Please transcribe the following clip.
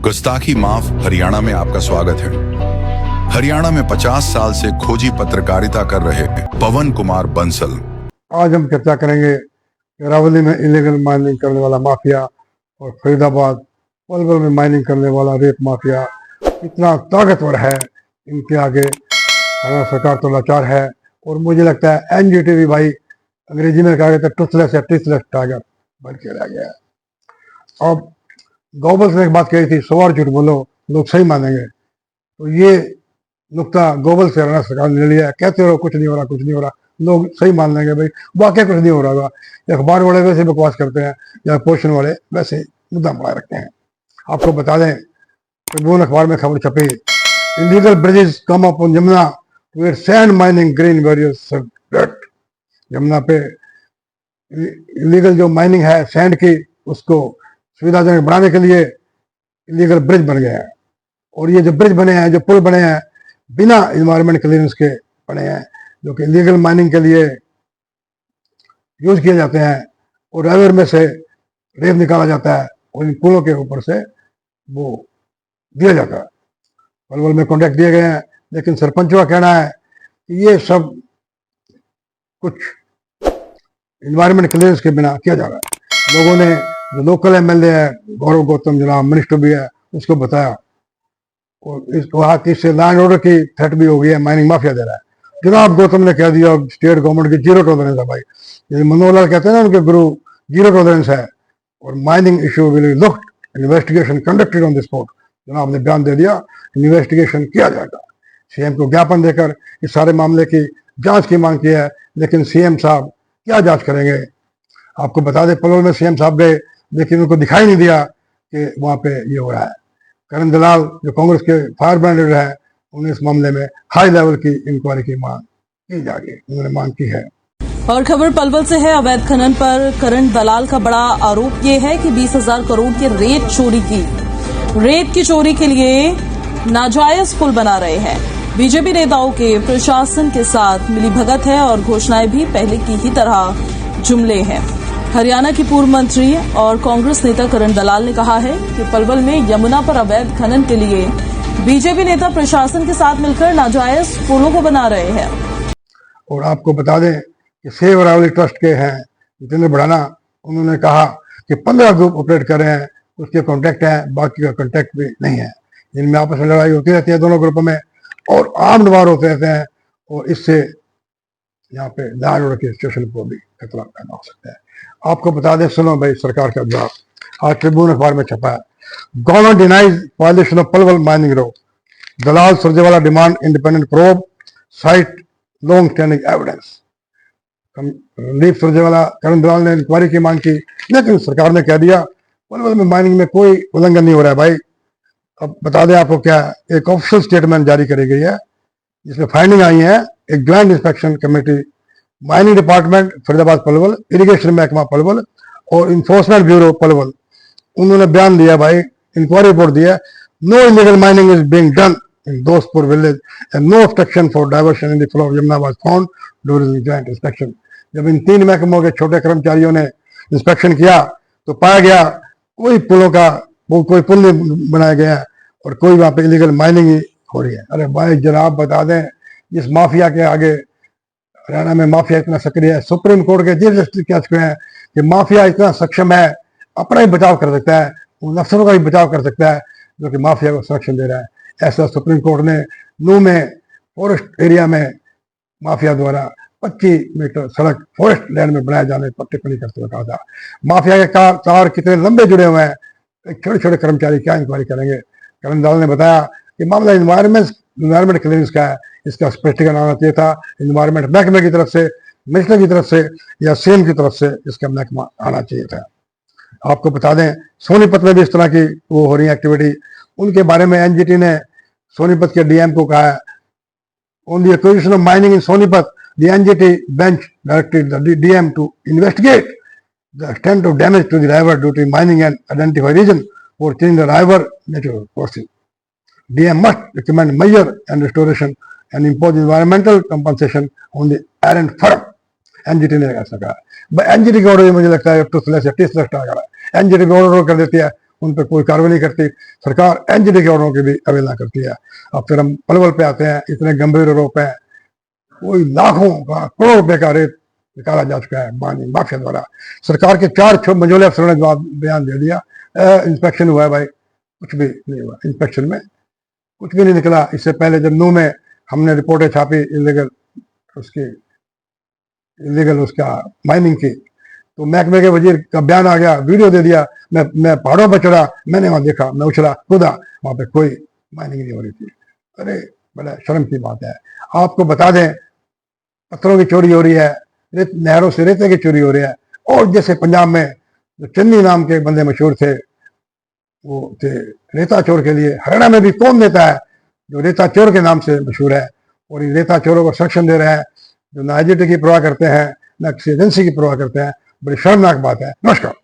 गुस्ताखी माफ हरियाणा में आपका स्वागत है। हरियाणा में 50 साल से खोजी पत्रकारिता कर रहे पवन कुमार बंसल आज हम चर्चा करेंगे अरावली में इलीगल माइनिंग करने वाला माफिया और फरीदाबाद पलवल में माइनिंग करने वाला रेत माफिया इतना ताकतवर है, इनके आगे हरियाणा सरकार तो लाचार है। और मुझे लगता है एनजीटी भी भाई अंग्रेजी में कहा गया था टूथलेस या टीथलेस टाइगर बन के रह गया है। अब गोबल्स ने एक बात कही थी, 100 बार झूठ बोलो लोग सही मानेंगे, तो ये नुक्ता गोबल्स से हरियाणा सरकार ने ले लिया है। कहते रहो कुछ नहीं हो रहा, कुछ नहीं हो रहा, लोग सही मान लेंगे भाई वाकई कुछ नहीं हो रहा होगा। अखबार वाले वैसे बकवास करते हैं या पोषण वाले वैसे मुद्दा बढ़ा रखते हैं। आपको बता दें ट्रिब्यून अखबार में खबर छपी, illegal bridges come up on Yamuna where sand mining green various Yamuna पे इलीगल जो माइनिंग है सैंड की उसको सुविधाजनक बनाने के लिए इलीगल ब्रिज बन गया है। और ये जो ब्रिज बने हैं, जो पुल बने हैं, बिना इन्वायरमेंट क्लियरेंस के बने हैं, जो कि इलीगल माइनिंग के लिए यूज किए जाते हैं। और रिवर में से रेत निकाला जाता है और इन पुलों के ऊपर से वो दिया जाता है। पलवल में कॉन्ट्रैक्ट दिए गए हैं, लेकिन सरपंचों का कहना है कि ये सब कुछ इन्वायरमेंट क्लियरेंस के बिना किया जा रहा है। लोगों ने जो लोकल एमएलए है गौरव गौतम जनाब मिनिस्टर भी है उसको बताया और इस वहाँ की से लैंड ऑर्डर की थ्रेट भी हो गई है, माइनिंग माफिया दे रहा है। जनाब गौतम ने कह दिया स्टेट गवर्नमेंट की जीरो टॉलरेंस है भाई, जैसे मनोहर लाल कहते हैं ना उनके गुरु जीरो टॉलरेंस है और mining issue will look investigation conducted on the spot. जनाब ने बयान दे दिया इन्वेस्टिगेशन किया जाएगा। सीएम को ज्ञापन देकर इस सारे मामले की जांच की मांग की है, लेकिन सीएम साहब क्या जांच करेंगे। आपको बता दें पलवल में सीएम साहब गए, लेकिन उनको दिखाई नहीं दिया कि वहां पे ये हो रहा है। करण दलाल जो कांग्रेस के फायर ब्रांड लीडर है, उन्हें इस मामले में हाई लेवल की इंक्वायरी की मांग की जाएगी, उन्होंने मांग की है। और खबर पलवल से है। अवैध खनन पर करण दलाल का बड़ा आरोप ये है कि 20,000 करोड़ की रेत की चोरी के लिए नाजायज पुल बना रहे हैं। बीजेपी नेताओं के प्रशासन के साथ मिलीभगत है और घोषणाएं भी पहले की ही तरह जुमले हैं। हरियाणा की पूर्व मंत्री और कांग्रेस नेता करण दलाल ने कहा है कि पलवल में यमुना पर अवैध खनन के लिए बीजेपी नेता प्रशासन के साथ मिलकर नाजायज पुलों को बना रहे हैं। और आपको बता दें कि सेव अरावली ट्रस्ट के हैं जितेंद्र बढ़ाना, उन्होंने कहा कि 15 ग्रुप ऑपरेट कर रहे हैं, उसके कॉन्टैक्ट हैं, बाकी का कॉन्टैक्ट भी नहीं है। इनमें आपस में लड़ाई होती रहती है दोनों ग्रुपों में और आर्म्ड वार होते रहते हैं और इससे यहाँ पे लैंड ऑर्डर की सिचुएशन को भी खतरा पैदा हो सकता है। आपको बता दें, सुनो भाई सरकार का जवाब आज ट्रिब्यून अखबार में छपा है। Government denies violation of Palwal mining road, Dalal Surjewala demand independent probe site long standing evidence. Randeep Surjewala Karan Dalal ने इंक्वायरी की मांग की, लेकिन सरकार ने कह दिया पलवल में माइनिंग में कोई उल्लंघन नहीं हो रहा है भाई। अब बता दें आपको क्या एक ऑफिशियल स्टेटमेंट जारी करी गई है जिसमें फाइंडिंग आई है। एक joint inspection committee mining department Faridabad Palwal, irrigation महकमा पलवल और इन्फोर्समेंट ब्यूरो पलवल, उन्होंने बयान दिया भाई, इंक्वायरी रिपोर्ट दिया, no illegal mining is being done in Dostpur village and no obstruction for diversion in the flow of Yamuna was found during the joint inspection. जब इन 3 महकमों के छोटे कर्मचारियों ने इंस्पेक्शन किया तो पाया गया कोई पुल नहीं बनाया गया और कोई वहां पे इलीगल माइनिंग ही हो रही है। अरे भाई जनाब बता दें, इस माफिया के आगे हरियाणा में माफिया इतना सक्रिय है, सुप्रीम कोर्ट के चीफ जस्टिस कह चुके हैं कि माफिया इतना सक्षम है, अपना ही बचाव कर सकता है, उन अफसरों का भी बचाव कर सकता है जो कि माफिया को संरक्षण दे रहा है। ऐसा सुप्रीम कोर्ट ने नू में फॉरेस्ट एरिया में माफिया द्वारा 25 मीटर सड़क फॉरेस्ट लैंड में बनाए जाने पर टिप्पणी करते हुए कहा था। माफिया के तार कितने लंबे जुड़े हुए हैं, छोटे छोटे कर्मचारी क्या इंक्वायरी करेंगे। करण दलाल ने बताया कि मामला इन्वायरमेंट क्लियरेंस का है, इसका स्पष्टीकरण आना चाहिए था इन्वायरमेंट महकमे की तरफ से, मिनिस्टर की तरफ से या सीएम की तरफ से इसका महकमा आना चाहिए था। आपको बता दें सोनीपत में भी इस तरह की वो हो रही है एक्टिविटी। उनके बारे में एनजीटी ने सोनीपत के डीएम को कहा है, on the acquisition of mining in Sonipat the NGT bench directed the DM to investigate the extent of damage to the river due to mining and identify reason for changing the river natural coursing. DM must recommend measure and restoration and impose environmental compensation on the errant firm। NGT ने ऐसा कहा। NGT का order मुझे लगता है Toothless या टीथलेस tiger है। NGT का ऑर्डर कर देती है, उन पर कोई कार्रवाई नहीं करती। सरकार एनजीटी के ऑर्डरों की भी अवहेलना करती है। अब फिर हम पलवल पे आते हैं, इतने गंभीर आरोप है, कोई लाखों का करोड़ रुपए का रेत निकाला जा चुका है माफिया द्वारा। सरकार के 4 मंझोले अफसरों ने जवाब बयान दे दिया, इंस्पेक्शन हुआ है भाई, कुछ भी नहीं हुआ, इंस्पेक्शन में कुछ भी नहीं निकला। इससे पहले जब नूह में हमने रिपोर्टें छापी इलीगल उसका माइनिंग की, तो महकमे के वजीर का बयान आ गया, वीडियो दे दिया, मैं पहाड़ों पर चढ़ा, मैंने वहां देखा, मैं उछला कूदा, वहां पे कोई माइनिंग नहीं हो रही थी। अरे बड़ा शर्म की बात है। आपको बता दें, पत्थरों की चोरी हो रही है, नहरों से रेते की चोरी हो रही है। और जैसे पंजाब में जो चन्नी नाम के बंदे मशहूर थे, वो थे रेता चोर के लिए। हरियाणा में भी कौन नेता है जो रेता चोर के नाम से मशहूर है, और इन रेता चोरों को संरक्षण दे रहे हैं, जो ना एनजीटी की परवाह करते हैं, ना किसी एजेंसी की परवाह करते हैं। बड़ी शर्मनाक बात है। नमस्कार।